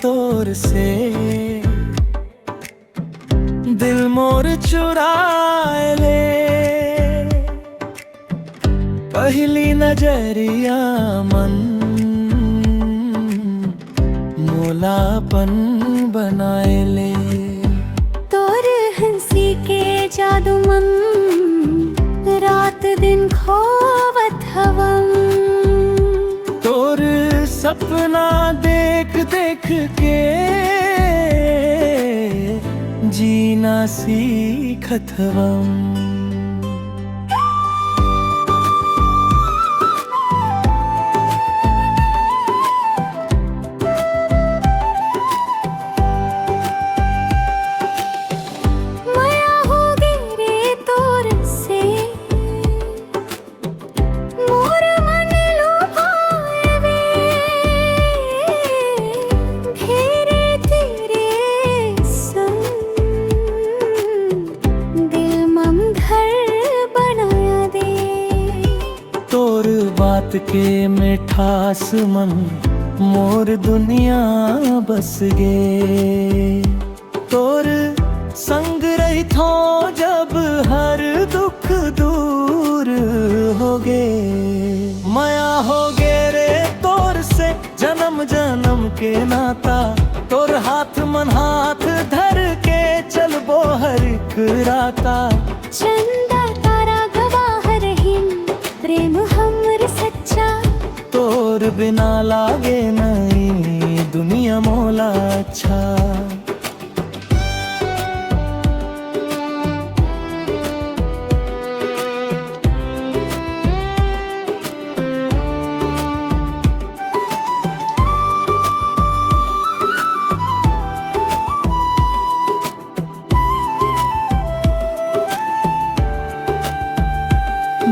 तोर से दिल मोर चुराए ले। पहली नजरिया मन मोलापन बनाए ले। तोर हंसी के जादू मन रात दिन खोवत हवम। तोर सपना देख देख के जीना सीखत हवम। बात के मिठास मन मोर दुनिया बस गे। तोर संग रही थो जब हर दुख दूर हो गे। माया हो गे रे तोर से जन्म जन्म के नाता। तोर हाथ मन हाथ धर के चलबो हर एक राता। चंदा तारा गवाह रहीन प्रेम हमर सच्चा। तोर बिना लागे नहीं दुनिया मोला अच्छा।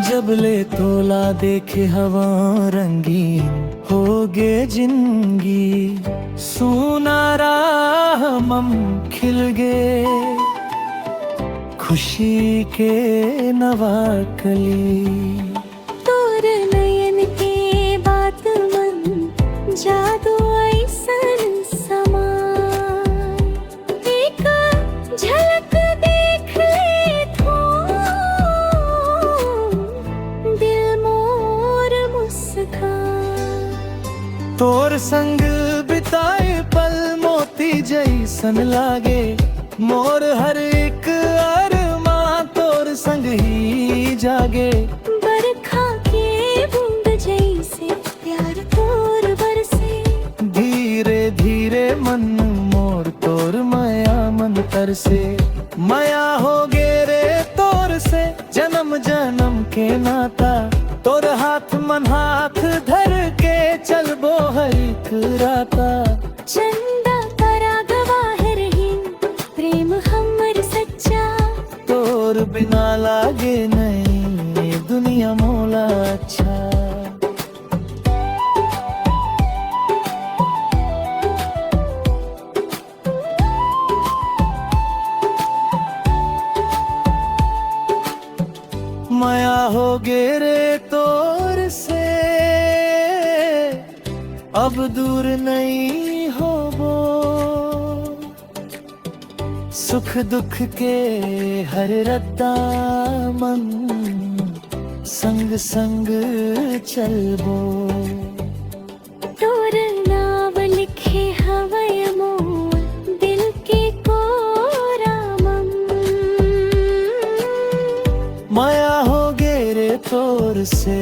जब ले तोला देखे हवा रंगीन हो गे जिंदगी। सुनारा मम खिल गे खुशी के नवा कली। तोर नयन के बात मन जादू ऐसन समा। एक झलक देख ले थो दिल मोर मुस्कान। तोर संग बिताए पल मोती जैसन लागे। मोर हर एक अरमां तोर संग ही जागे। बरखा के बूंद जैसे प्यार तोर बरसे। धीरे धीरे मन मोर तोर माया मन तरसे। माया हो गे रे तोर से जन्म जन्म के नाता। तोर हाथ मन हाथ धर के चलबो हर एक राता। चंदा तारा गवाह रहीन प्रेम हमर सच्चा। तोर बिना लागे नहीं दुनिया मोला अच्छा। माया हो गे रे तोर से अब दूर नहीं होबो। सुख दुख के हर रद्दा मन संग संग चलबो। तोर नाव लिखे हवय मोर दिल के कोरामम। माया हो गे रे तोर से